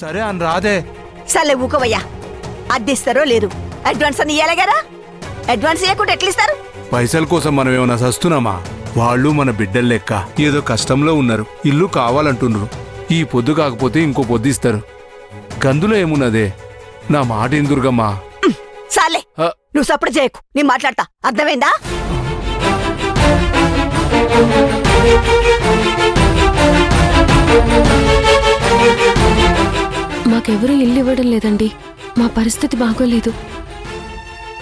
సరే అని రాదే. సర్లే ఊకవయ్యా. అద్దెస్తారో లేదు, అడ్వాన్స్ అని ఇయ్యాలి కదా. అడ్వాన్స్ ఇవ్వకుండా ఎట్లా ఇస్తారు? పైసల కోసం మనం ఏమైనా సస్తున్నామా? వాళ్ళు మన బిడ్డల లెక్క ఏదో కష్టంలో ఉన్నారు, ఇల్లు కావాలంటున్నారు. ఈ పొద్దు కాకపోతే ఇంకో పొద్దు ఇస్తారు. గందులో ఏమున్నదే? నా మాట ఏం దుర్గమ్మా. సాలే, నువ్వు సప్పుడు చేయకు, నేను మాట్లాడతా. అర్థమైందా? మాకెవరూ ఇల్లు ఇవ్వడం లేదండి. మా పరిస్థితి బాగోలేదు.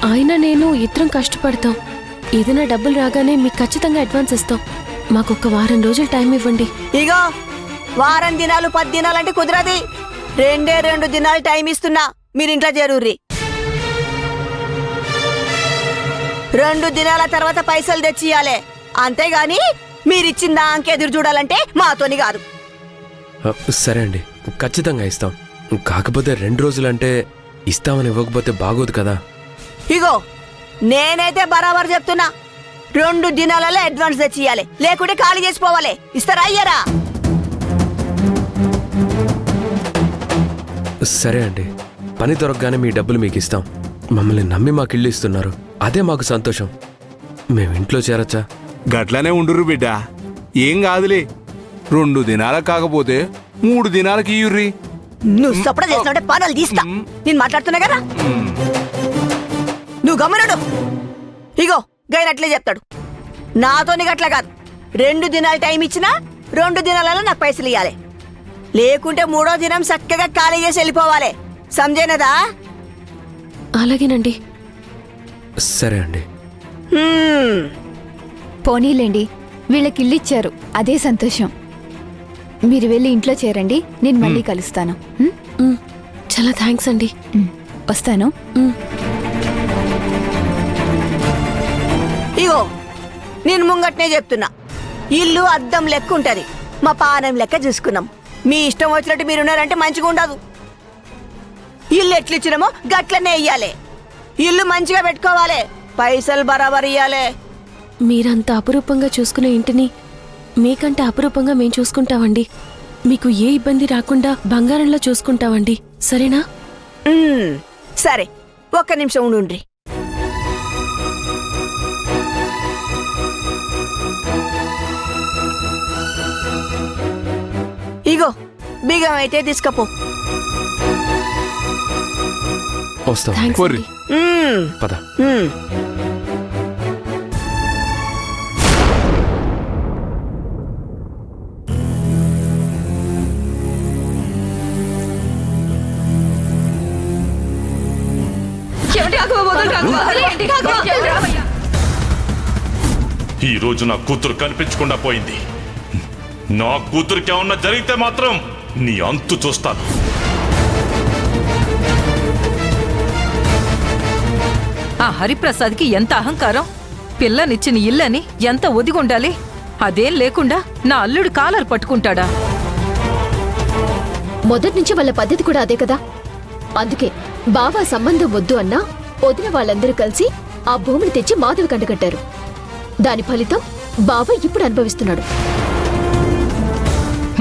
ఆయన నేను ఇద్దరం కష్టపడతాం. ఏదైనా డబ్బులు రాగానే మీకు ఖచ్చితంగా అడ్వాన్స్ ఇస్తాం. మాకొక వారం రోజులు టైం ఇవ్వండి. ఇగో, వారం దినాలు 10 దినాలంటే కుదరది. 2 దినాలు టైం ఇస్తున్నా, మీరింట్లో చేరుర్రి. 2 దినాల తర్వాత పైసలు తెచ్చియాలే. అంతేగాని మీరిచ్చిన దానికి ఎదురు చూడాలంటే మాతోని కాదు. సరే అండి, ఖచ్చితంగా ఇస్తాం. కాకపోతే 2 రోజులంటే ఇస్తామని ఇవ్వకపోతే బాగోదు కదా. ఇగో, నేనైతే బరాబర్ చెప్తున్నా, 2 దినాలలో అడ్వాన్స్ తెచ్చియాలి, లేకుంటే ఖాళీ చేసిపోవాలి. ఇస్తారా అయ్యారా? సరే అండి, పని దొరకగానే మీ డబ్బులు మీకు ఇస్తాం. మమ్మల్ని నమ్మి మాకు ఇల్లు ఇస్తున్నారు, అదే మాకు సంతోషం. మేము ఇంట్లో చేరచ్చా? గట్లనే ఉండురు బిడ్డ, ఏం కాదులే. 2 దినాలకు కాకపోతే 3 దినాలకి ఇయ్యుర్రి. నువ్వు సపడ చేసినట్టే పనులు తీస్తా. నేను మాట్లాడుతున్నా కదా, నువ్వు గమనడు. ఇగో, గైనట్లే చెప్తాడు. నాతోని గట్ల కాదు. 2 దినాలు టైం ఇచ్చినా 2 దినాలలో నాకు పైసలు ఇవ్వాలి, లేకుంటే 3వ దినం చక్కగా ఖాళీ చేసి వెళ్ళిపోవాలి. సమజేనదా? అలాగేనండి. సరే అండి. పోనీలేండి, వీళ్ళకి ఇల్లు ఇచ్చారు, అదే సంతోషం. మీరు వెళ్ళి ఇంట్లో చేరండి, నేను మళ్ళీ కలుస్తాను. చాలా థ్యాంక్స్ అండి. వస్తాను. ఇగో, నేను ముంగట్నే చెప్తున్నా, ఇల్లు అద్దం లెక్క ఉంటది. మా పానం లెక్క చూసుకున్నాం. మీ ఇష్టం వచ్చినట్టు మీరున్నారంటే మంచిగా ఉండదు. ఇల్లు ఎట్లిచ్చినామో గట్లనే ఇయ్యాలి. ఇల్లు మంచిగా పెట్టుకోవాలి, పైసలు బరాబర్ ఇయ్యాలి. మీరంత అపురూపంగా చూసుకునే ఇంటిని మీకంటే అపురూపంగా మేం చూసుకుంటామండి. మీకు ఏ ఇబ్బంది రాకుండా బంగారంలో చూసుకుంటామండి, సరేనా? సరే, ఒక్క నిమిషం ఉండుండ్రి. ఇగో, బిగం అయితే తీసుకపో. వస్తాం. థ్యాంక్స్ పోర్రి. అండి. పద. ఈ రోజు నా కూతురు కనిపించకుండా పోయింది. నా కూతురికి ఏమన్నా జరిగితే మాత్రం నీ అంతు చూస్తాను. ఆ హరిప్రసాద్కి ఎంత అహంకారం! పిల్లనిచ్చిన ఇల్లని ఎంత ఒదిగుండాలి, అదేం లేకుండా నా అల్లుడు కాలర్ పట్టుకుంటాడా? మొదట్నుంచి వాళ్ళ పద్ధతి కూడా అదే కదా. అందుకే బావా సంబంధం వద్దు అన్నా వదిన వాళ్ళందరూ కలిసి ఆ భూమిని తెచ్చి మాధవి కంటగట్టారు. దాని ఫలితం బావ ఇప్పుడు అనుభవిస్తున్నాడు.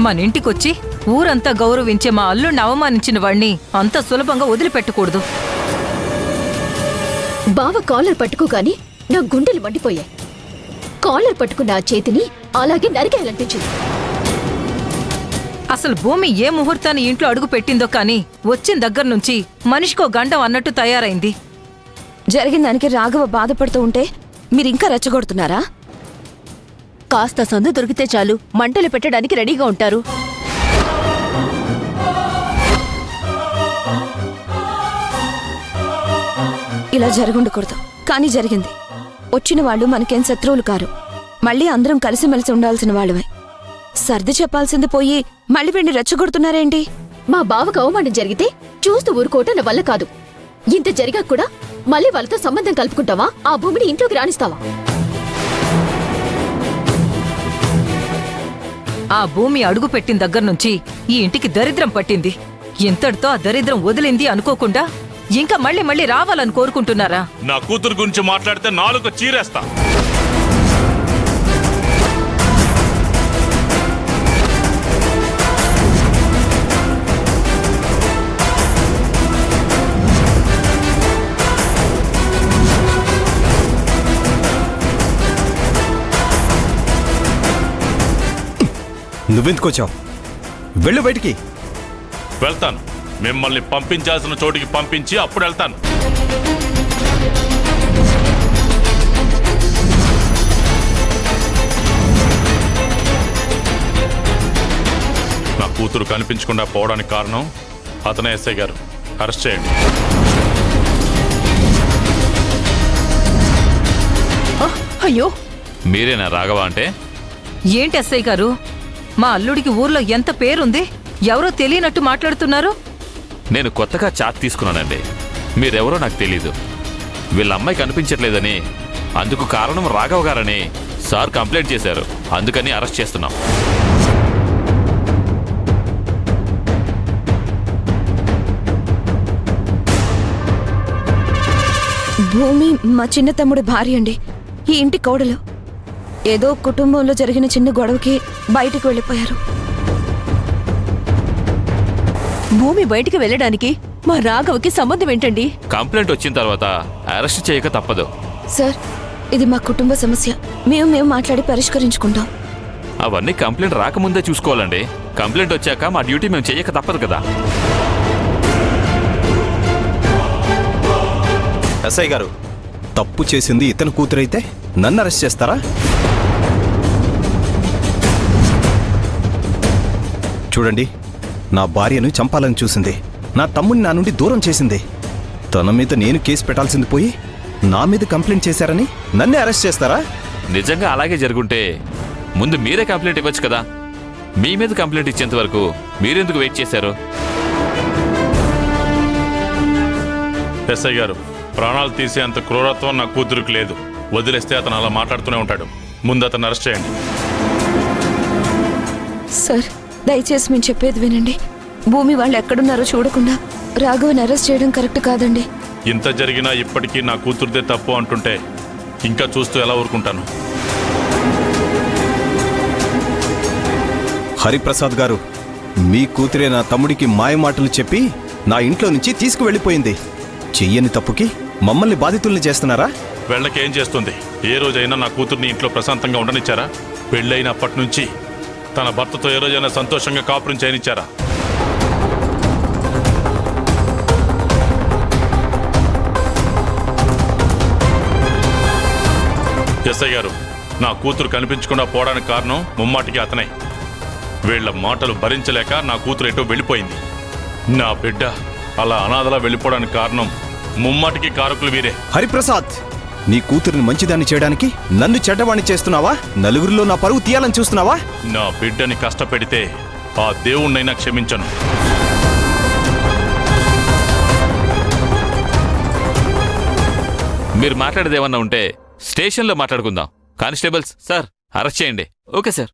మనింటికొచ్చి ఊరంతా గౌరవించే మా అల్లుడిని అవమానించిన వాణ్ణి అంత సులభంగా వదిలిపెట్టకూడదు. బావ కాలర్ పట్టుకోగాని నా గుండెలు మండిపోయాయి. కాలర్ పట్టుకున్న ఆ చేతిని అలాగే నరికేయాలనిపించింది. అసలు భూమి ఏ ముహూర్తాన్ని ఇంట్లో అడుగు పెట్టిందో కానీ వచ్చిన దగ్గర నుంచి మనిషికో గండం అన్నట్టు తయారైంది. జరిగిన దానికి రాఘవ బాధపడుతూ ఉంటే మీరింకా రెచ్చగొడుతున్నారా? కాస్త సందు దొరికితే చాలు మంటలు పెట్టడానికి రెడీగా ఉంటారు. ఇలా జరుగుండకూడదు, కానీ జరిగింది. వచ్చిన వాళ్ళు మనకేం శత్రువులు కారు. మళ్ళీ అందరం కలిసిమెలిసి ఉండాల్సిన వాళ్ళవే. సర్ది చెప్పాల్సింది పోయి మళ్ళీ వీడిని రెచ్చగొడుతున్నారేంటి? మా బావకు అవమానం జరిగితే చూస్తూ ఊరుకోవటం నా వల్ల కాదు. ఇంత జరిగా కూడా మళ్ళీ వాళ్ళతో సంబంధం కలుపుకుంటావా? ఆ భూమిని ఇంట్లోకి రాణిస్తావా? ఆ భూమి అడుగు పెట్టిన దగ్గర నుంచి ఈ ఇంటికి దరిద్రం పట్టింది. ఇంతటితో ఆ దరిద్రం వదిలింది అనుకోకుండా ఇంకా మళ్ళీ మళ్ళీ రావాలని కోరుకుంటున్నారా? నా కూతురు గురించి మాట్లాడితే నాలుగు చీరేస్తా. నువ్వెందుకు వచ్చావు? వెళ్ళు బయటికి. వెళ్తాను. మిమ్మల్ని పంపించాల్సిన చోటికి పంపించి అప్పుడు వెళ్తాను. నా కూతురు కనిపించకుండా పోవడానికి కారణం అతనే. ఎస్ఐ గారు, అరెస్ట్ చేయండి. అయ్యో, మీరేనా రాఘవ అంటే? ఏంటి ఎస్ఐ గారు, మా అల్లుడికి ఊర్లో ఎంత పేరుంది, ఎవరో తెలియనట్టు మాట్లాడుతున్నారు? నేను కొత్తగా చాట్ తీసుకున్నానండి. మీరెవరో నాకు తెలీదు. వీళ్ళ అమ్మాయి కనిపించట్లేదని, అందుకు కారణం రాఘవ గారని సార్ కంప్లైంట్ చేశారు. అందుకని అరెస్ట్ చేస్తున్నాం. భూమి మా చిన్న తమ్ముడి భార్య అండి. ఈ ఇంటి కోడలు. ఏదో కుటుంబంలో జరిగిన చిన్న గొడవకి బయటికి వెళ్ళిపోయారు. భూమి బయటికి వెళ్ళడానికి మా రాఘవకి సంబంధం ఏంటండి? కంప్లైంట్ వచ్చిన తర్వాత అరెస్ట్ చేయక తప్పదు. సార్, ఇది మా కుటుంబ సమస్య. మేము మాట్లాడి పరిష్కరించుకుంటాం. అవన్నీ కంప్లైంట్ రాకముందే చూసుకోవాలండి. కంప్లైంట్ వచ్చాక మా డ్యూటీ మేము చేయక తప్పదు కదా. ఎస్ఐ గారు, తప్పు చేసింది ఇతని కూతురైతే నన్ను అరెస్ట్ చేస్తారా? చూడండి, నా భార్యను చంపాలని చూసింది. నా తమ్ముడిని నా నుండి దూరం చేసింది. తన మీద నేను కేసు పెట్టాల్సింది పోయి నా మీద కంప్లైంట్ చేశారని నన్నే అరెస్ట్ చేస్తారా? నిజంగా అలాగే జరుగుంటే ముందు మీరే కంప్లైంట్ ఇవ్వచ్చు కదా. మీ మీద కంప్లైంట్ ఇచ్చేంత వరకు మీరెందుకు వెయిట్ చేశారు? ఎస్ఐ గారు, ప్రాణాలు తీసేంత క్రూరత్వం నా కూతురికి లేదు. వదిలేస్తే అతను అలా మాట్లాడుతూనే ఉంటాడు. ముందు అతను అరెస్ట్ చేయండి. సార్, దయచేసి మేము చెప్పేది వినండి. భూమి వాళ్ళు ఎక్కడున్నారో చూడకుండా రాఘవని అరెస్ట్ చేయడం కరెక్ట్ కాదండి. ఇంత జరిగినా ఇప్పటికీ నా కూతురుదే తప్పు అంటుంటే ఇంకా చూస్తూ ఎలా ఊరుకుంటాను? హరిప్రసాద్ గారు, మీ కూతురే నా తమ్ముడికి మాయమాటలు చెప్పి నా ఇంట్లో నుంచి తీసుకువెళ్ళిపోయింది. చెయ్యని తప్పుకి మమ్మల్ని బాధితుల్ని చేస్తున్నారా? వెళ్ళకేం చేస్తుంది? ఏ రోజైనా నా కూతుర్ని ఇంట్లో ప్రశాంతంగా ఉండనిచ్చారా? పెళ్ళైనప్పటి నుంచి తన భర్తతో ఏ రోజైనా సంతోషంగా కాపురం చేయనిచ్చారా? ఎస్ఐ గారు, నా కూతురు కనిపించకుండా పోవడానికి కారణం ముమ్మాటికి అతనే. వీళ్ల మాటలు భరించలేక నా కూతురు ఎటో వెళ్ళిపోయింది. నా బిడ్డ అలా అనాథలా వెళ్ళిపోవడానికి కారణం ముమ్మాటికి కారకులు వీరే. హరిప్రసాద్, నీ కూతురిని మంచిదాన్ని చేయడానికి నన్ను చెడ్డవాణ్ణి చేస్తున్నావా? నలుగురిలో నా పరువు తీయాలని చూస్తున్నావా? నా బిడ్డని కష్టపెడితే ఆ దేవుణ్ణైనా క్షమించను. మీరు మాట్లాడేది ఏమన్నా ఉంటే స్టేషన్లో మాట్లాడుకుందాం. కానిస్టేబుల్స్ సార్, అరెస్ట్ చేయండి. Okay sir.